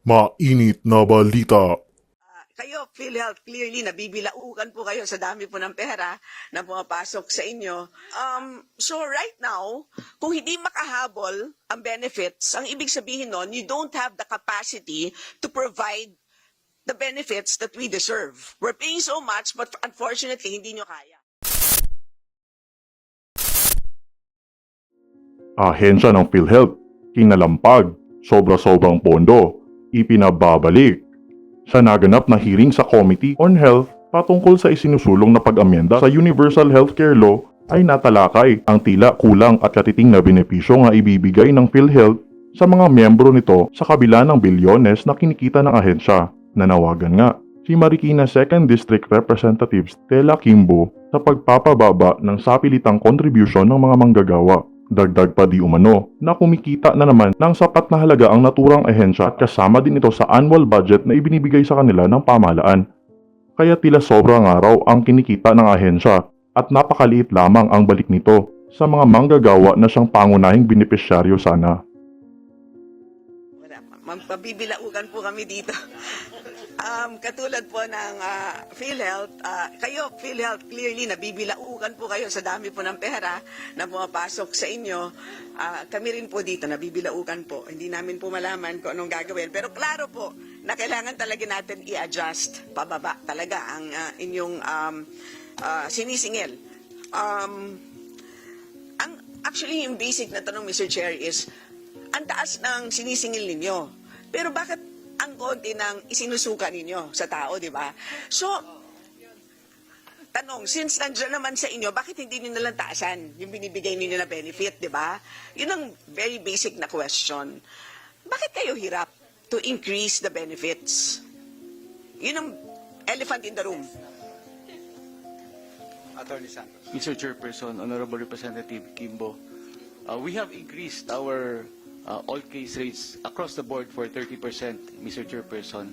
Mainit na balita. Kayo, PhilHealth, clearly nabibilaukan po kayo sa dami po ng pera na pumapasok sa inyo. So right now, kung hindi makahabol ang benefits, ang ibig sabihin nun, you don't have the capacity to provide the benefits that we deserve. We're paying so much, but unfortunately, hindi nyo kaya. Ahensya ng PhilHealth, kinalampag, sobra-sobrang pondo, ipinababalik. Sa naganap na hearing sa Committee on Health patungkol sa isinusulong na pag-amyenda sa Universal Healthcare Law ay natalakay ang tila kulang at katiting na benepisyo nga ibibigay ng PhilHealth sa mga miyembro nito sa kabila ng bilyones na kinikita ng ahensya. Nanawagan nga si Marikina 2nd District Representative Stella Kimbo sa pagpapababa ng sapilitang kontribusyon ng mga manggagawa. Dagdag pa di umano na kumikita na naman ng sapat na halaga ang naturang ahensya at kasama din ito sa annual budget na ibinibigay sa kanila ng pamahalaan. Kaya tila sobrang araw ang kinikita ng ahensya at napakaliit lamang ang balik nito sa mga manggagawa na siyang pangunahing benepisyaryo sana. Wala, mabibilaukan po kami dito. Katulad po ng PhilHealth, kayo, PhilHealth, clearly nabibilaukan po kayo sa dami po ng pera na pumapasok sa inyo. Kami rin po dito, nabibilaukan po. Hindi namin po malaman kung anong gagawin. Pero klaro po na kailangan talaga natin i-adjust pababa talaga ang inyong sinisingil. Actually, yung basic na tanong, Mr. Chair, is ang taas ng sinisingil ninyo. Pero bakit ang konti ng isinusuka ninyo sa tao, di ba? So, tanong, since nandiyan naman sa inyo, bakit hindi nyo nalang taasan yung binibigay ninyo na benefit, di ba? Yun ang very basic na question. Bakit kayo hirap to increase the benefits? Yun ang elephant in the room. Attorney Santos. Mr. Chairperson, Honorable Representative Kimbo, we have increased our all case rates across the board for 30%, Mr. Chairperson.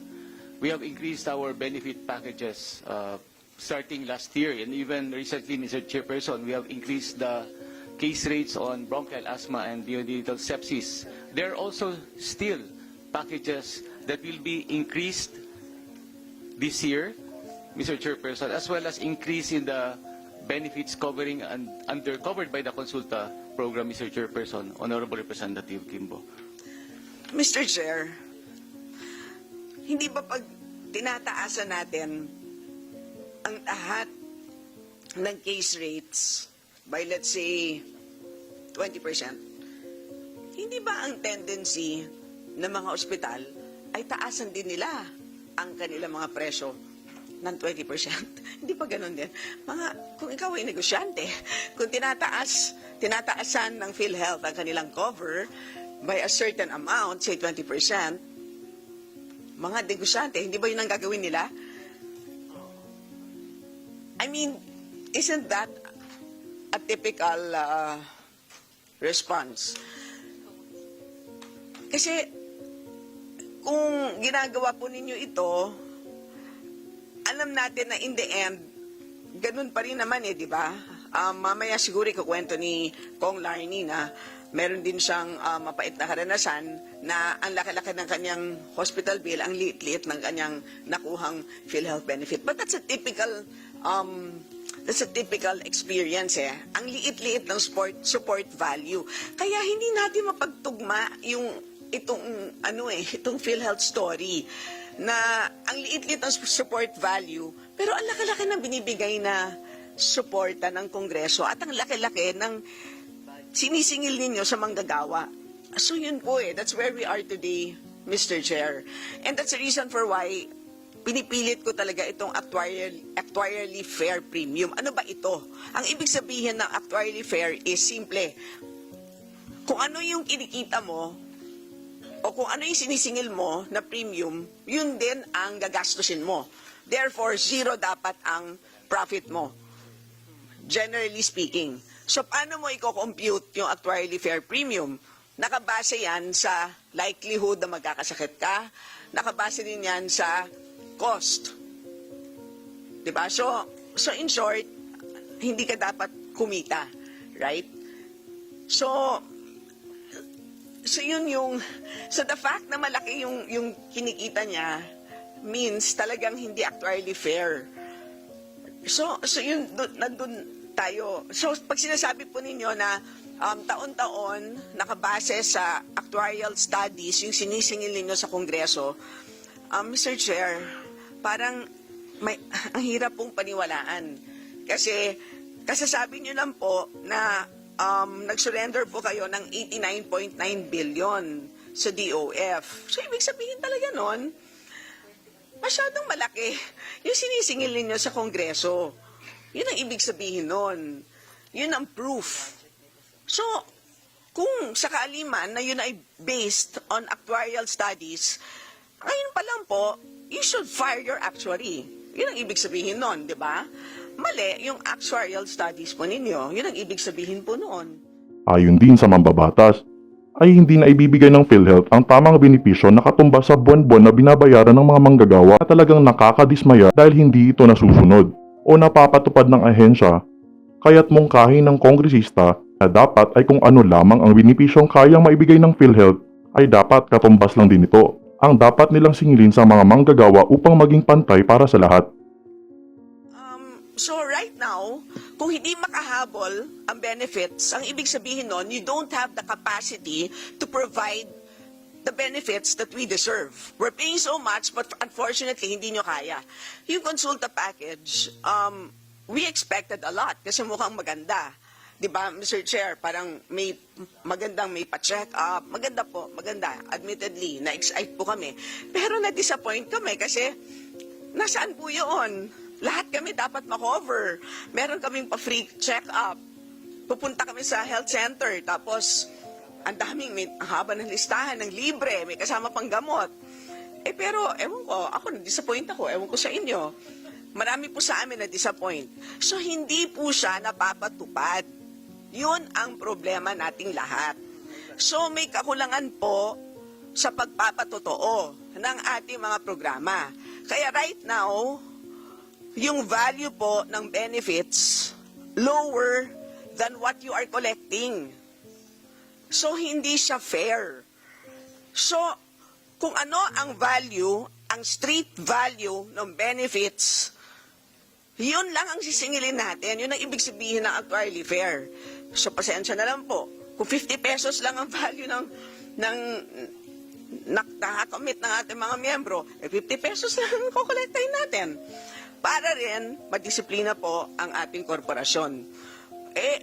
We have increased our benefit packages starting last year, and even recently, Mr. Chairperson, we have increased the case rates on bronchial asthma and neonatal sepsis. There are also still packages that will be increased this year, Mr. Chairperson, as well as increase in the benefits covering and covered by the Consulta program, Mr. Chairperson, Honorable Representative Kimbo. Mr. Chair, hindi ba pag tinataasan natin ang lahat ng case rates by, let's say, 20%, hindi ba ang tendency ng mga ospital ay taasan din nila ang kanilang mga presyo ng 20%? Hindi pa ganun din. Kung ikaw ay negosyante, kung tinataasan ng PhilHealth ang kanilang cover by a certain amount, say 20%, mga negosyante, hindi ba yun ang gagawin nila? I mean, isn't that a typical response? Kasi, kung ginagawa po ninyo ito, alam natin na in the end, ganun pa rin naman di ba? Mamaya siguro ikukwento ni Kong Larny na meron din siyang mapait na karanasan na ang laki-laki ng kanyang hospital bill, ang liit-liit ng kanyang nakuhang PhilHealth benefit. But that's a typical experience Ang liit-liit ng support value. Kaya hindi natin mapagtugma itong PhilHealth story na ang liit-liit ng support value, pero ang laki-laki ng binibigay na suporta ng Kongreso at ang laki-laki ng sinisingil ninyo sa manggagawa. So yun po that's where we are today, Mr. Chair. And that's the reason for why pinipilit ko talaga itong actuarially fair premium. Ano ba ito? Ang ibig sabihin ng actuarially fair is simple. Kung ano yung kinikita mo, o kung ano yung sinisingil mo na premium, yun din ang gagastusin mo. Therefore, zero dapat ang profit mo. Generally speaking. So, paano mo i-compute yung actuarially fair premium? Nakabase yan sa likelihood na magkakasakit ka. Nakabase din yan sa cost. Diba? So in short, hindi ka dapat kumita. Right? So, So yun yung, so the fact na malaki yung kinikita niya means talagang hindi actually fair. So yun, nandun tayo. So pag sinasabi po ninyo na taon-taon nakabase sa actuarial studies yung sinisingil ninyo sa Kongreso, Mr. Chair, parang ang hirap pong paniwalaan. Kasi kasasabi nyo lang po na nag-surrender po kayo ng 89.9 billion sa DOF. So, ibig sabihin talaga nun, masyadong malaki yung sinisingil ninyo sa Kongreso. Yun ang ibig sabihin nun. Yun ang proof. So, kung sakali man na yun ay based on actuarial studies, ngayon pa lang po, you should fire your actuary. Yun ang ibig sabihin nun, di ba? Mali yung actuarial studies po ninyo. Yun ang ibig sabihin po noon. Ayon din sa mambabatas, ay hindi na ibibigay ng PhilHealth ang tamang benepisyo na katumbas sa buwan-buwan na binabayaran ng mga manggagawa na talagang nakakadismaya dahil hindi ito nasusunod o napapatupad ng ahensya, kaya't mungkahi ng kongresista na dapat ay kung ano lamang ang benepisyong kayang maibigay ng PhilHealth ay dapat katumbas lang din ito ang dapat nilang singilin sa mga manggagawa upang maging pantay para sa lahat. So right now, kung hindi makahabol ang benefits, ang ibig sabihin nun, you don't have the capacity to provide the benefits that we deserve. We're paying so much, but unfortunately, hindi nyo kaya. Yung consulta package, we expected a lot kasi mukhang maganda. Di ba, Mr. Chair, parang may magandang may pa-check up. Maganda po, maganda. Admittedly, na-excite po kami. Pero na-disappoint kami kasi nasaan po yun? Lahat kami dapat makover. Meron kaming pa-free check-up. Pupunta kami sa health center. Tapos, ang haba ng listahan ng libre. May kasama pang gamot. Pero, ewan ko, ako na-disappoint ako. Ewan ko sa inyo. Marami po sa amin na-disappoint. So, hindi po siya napapatupad. Yun ang problema nating lahat. So, may kakulangan po sa pagpapatotoo ng ating mga programa. Kaya right now, yung value po ng benefits lower than what you are collecting. So, hindi siya fair. So, kung ano ang value, ang street value ng benefits, yun lang ang sisingilin natin. Yun ang ibig sabihin ng actuarially fair. So, pasensya na lang po. Kung 50 pesos lang ang value ng nakakomit ng ating mga miyembro, 50 pesos lang ang kukolektahin natin. Para rin, madisiplina po ang ating korporasyon.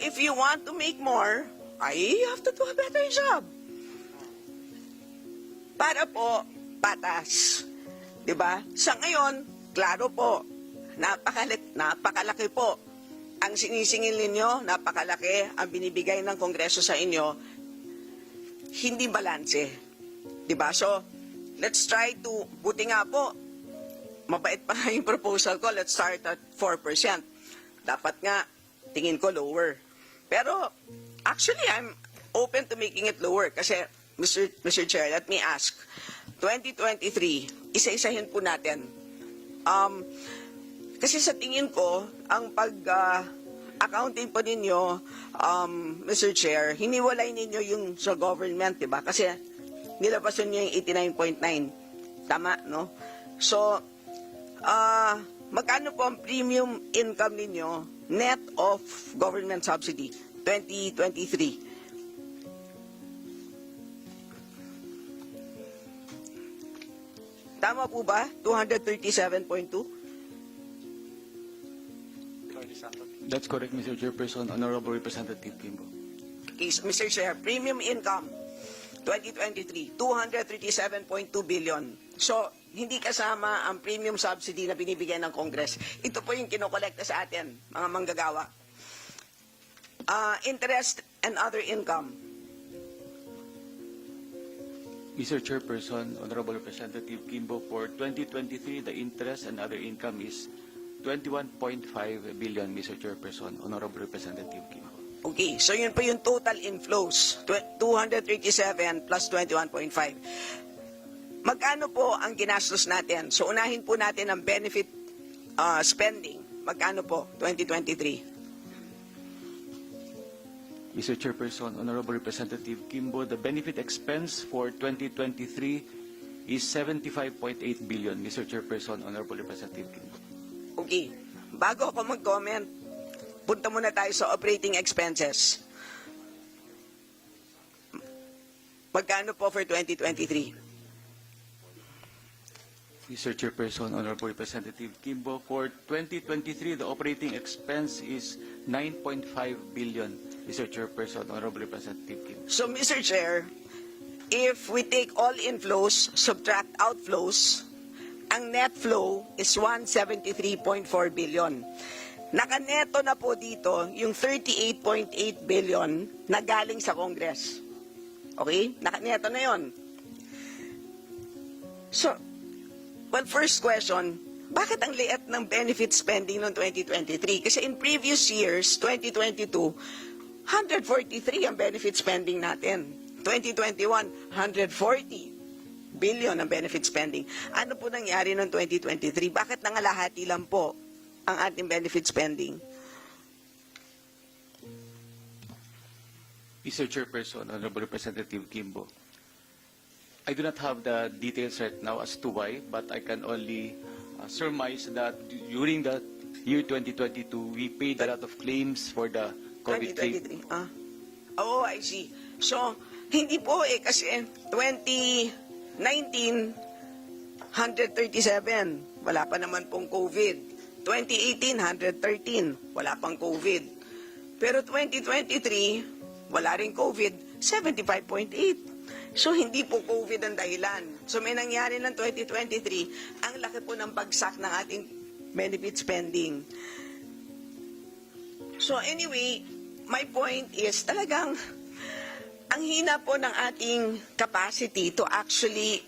If you want to make more, you have to do a better job. Para po, patas. Diba? Sa ngayon, klaro po, napakalaki po. Ang sinisingil ninyo, napakalaki. Ang binibigay ng Kongreso sa inyo, hindi balanse. Diba? So, let's try to, buti nga po, mabait pa yung proposal ko, let's start at 4%. Dapat nga, tingin ko lower. Pero, actually, I'm open to making it lower. Kasi, Mr. Chair, let me ask, 2023, isa-isahin po natin. Kasi sa tingin ko, ang pag-accounting po ninyo, Mr. Chair, hiniwalay ninyo yung sa government, diba? Kasi, nilabasan nyo yung 89.9. Tama, no? So, magkano po ang premium income ninyo net of government subsidy 2023? Tama po ba? 237.2? That's correct, Mr. Chairperson. Honorable Representative Kimbo. Okay, so Mr. Chair, premium income 2023, 237.2 billion. So, hindi kasama ang premium subsidy na binibigay ng Congress. Ito po yung kinokolekta sa atin, mga manggagawa. Interest and other income. Mr. Chairperson, Honorable Representative Kimbo, for 2023, the interest and other income is 21.5 billion, Mr. Chairperson, Honorable Representative Kimbo. Okay, so yun po yung total inflows, 237 plus 21.5. Magkano po ang ginastos natin? So unahin po natin ang benefit spending. Magkano po 2023? Mr. Chairperson, Honorable Representative Kimbo, the benefit expense for 2023 is 75.8 billion, Mr. Chairperson, Honorable Representative Kimbo. Okay. Bago ako mag-comment, punta muna tayo sa operating expenses. Magkano po for 2023? Mr. Chairperson, Honorable Representative Kimbo, for 2023, the operating expense is 9.5 billion, Mr. Chairperson, Honorable Representative Kimbo. So, Mr. Chair, if we take all inflows, subtract outflows, ang net flow is 173.4 billion. Nakaneto na po dito yung 38.8 billion na galing sa Congress. Okay? Nakaneto na yon. So, well, first question, bakit ang liit ng benefit spending noong 2023? Kasi in previous years, 2022, 143 ang benefit spending natin. 2021, 140 billion ang benefit spending. Ano po nangyari noong 2023? Bakit nangalahati lang po ang ating benefit spending? Mr. Chairperson, Honorable Representative Kimbo, I do not have the details right now as to why, but I can only surmise that during the year 2022, we paid a lot of claims for the COVID claim. 2023. Oh, I see. So, hindi po kasi 2019, 137. Wala pa naman pong COVID. 2018, 113. Wala pang COVID. Pero 2023, wala rin COVID. 75.8. So, hindi po COVID ang dahilan. So, may nangyari ng 2023, ang laki po ng bagsak ng ating benefit spending. So, anyway, my point is talagang ang hina po ng ating capacity to actually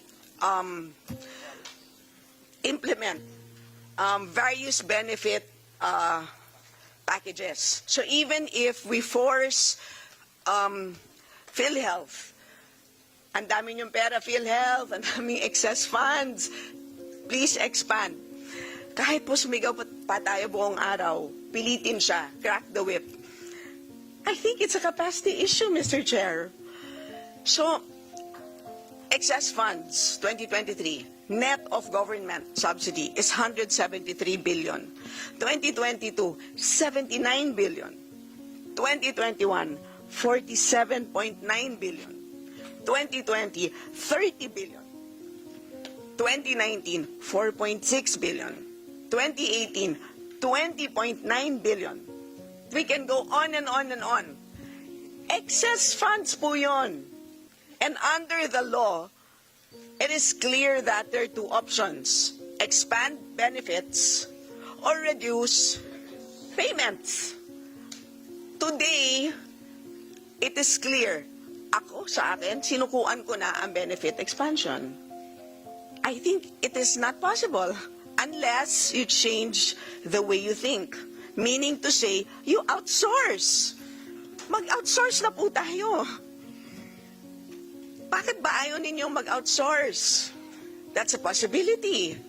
implement various benefit packages. So even if we force PhilHealth, ang dami niyong pera, PhilHealth, ang daming excess funds, please expand. Kahit po sumigaw pa tayo buong araw, pilitin siya, crack the whip. I think it's a capacity issue, Mr. Chair. So, excess funds, 2023, net of government subsidy is 173 billion. 2022, 79 billion. 2021, 47.9 billion. 2020, 30 billion. 2019, 4.6 billion. 2018, 20.9 billion. We can go on and on and on. Excess funds po yun. And under the law, it is clear that there are two options. Expand benefits or reduce payments. Today, it is clear. Ako, sa akin, sinukuan ko na ang benefit expansion. I think it is not possible unless you change the way you think. Meaning to say, you outsource. Mag-outsource na po tayo. Bakit ba ayaw ninyong mag-outsource? That's a possibility.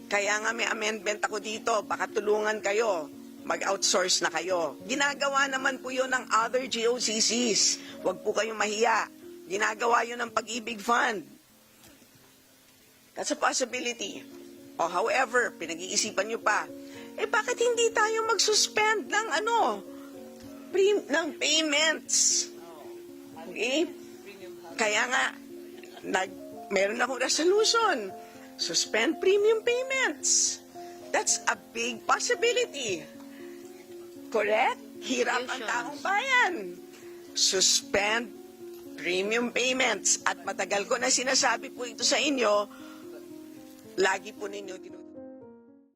Kaya nga may amendment ako dito, baka tulungan kayo, mag-outsource na kayo. Ginagawa naman po yun ng other GOCCs. Huwag po kayong mahiya. Ginagawa yun ng Pag-ibig Fund. That's a possibility. O however, pinag-iisipan nyo pa, bakit hindi tayo mag-suspend ng ng payments? Okay? Kaya nga, meron akong resolution. Suspend premium payments. That's a big possibility. Correct? Hirap ang taong bayan. Suspend premium payments. At matagal ko na sinasabi po ito sa inyo, lagi po ninyo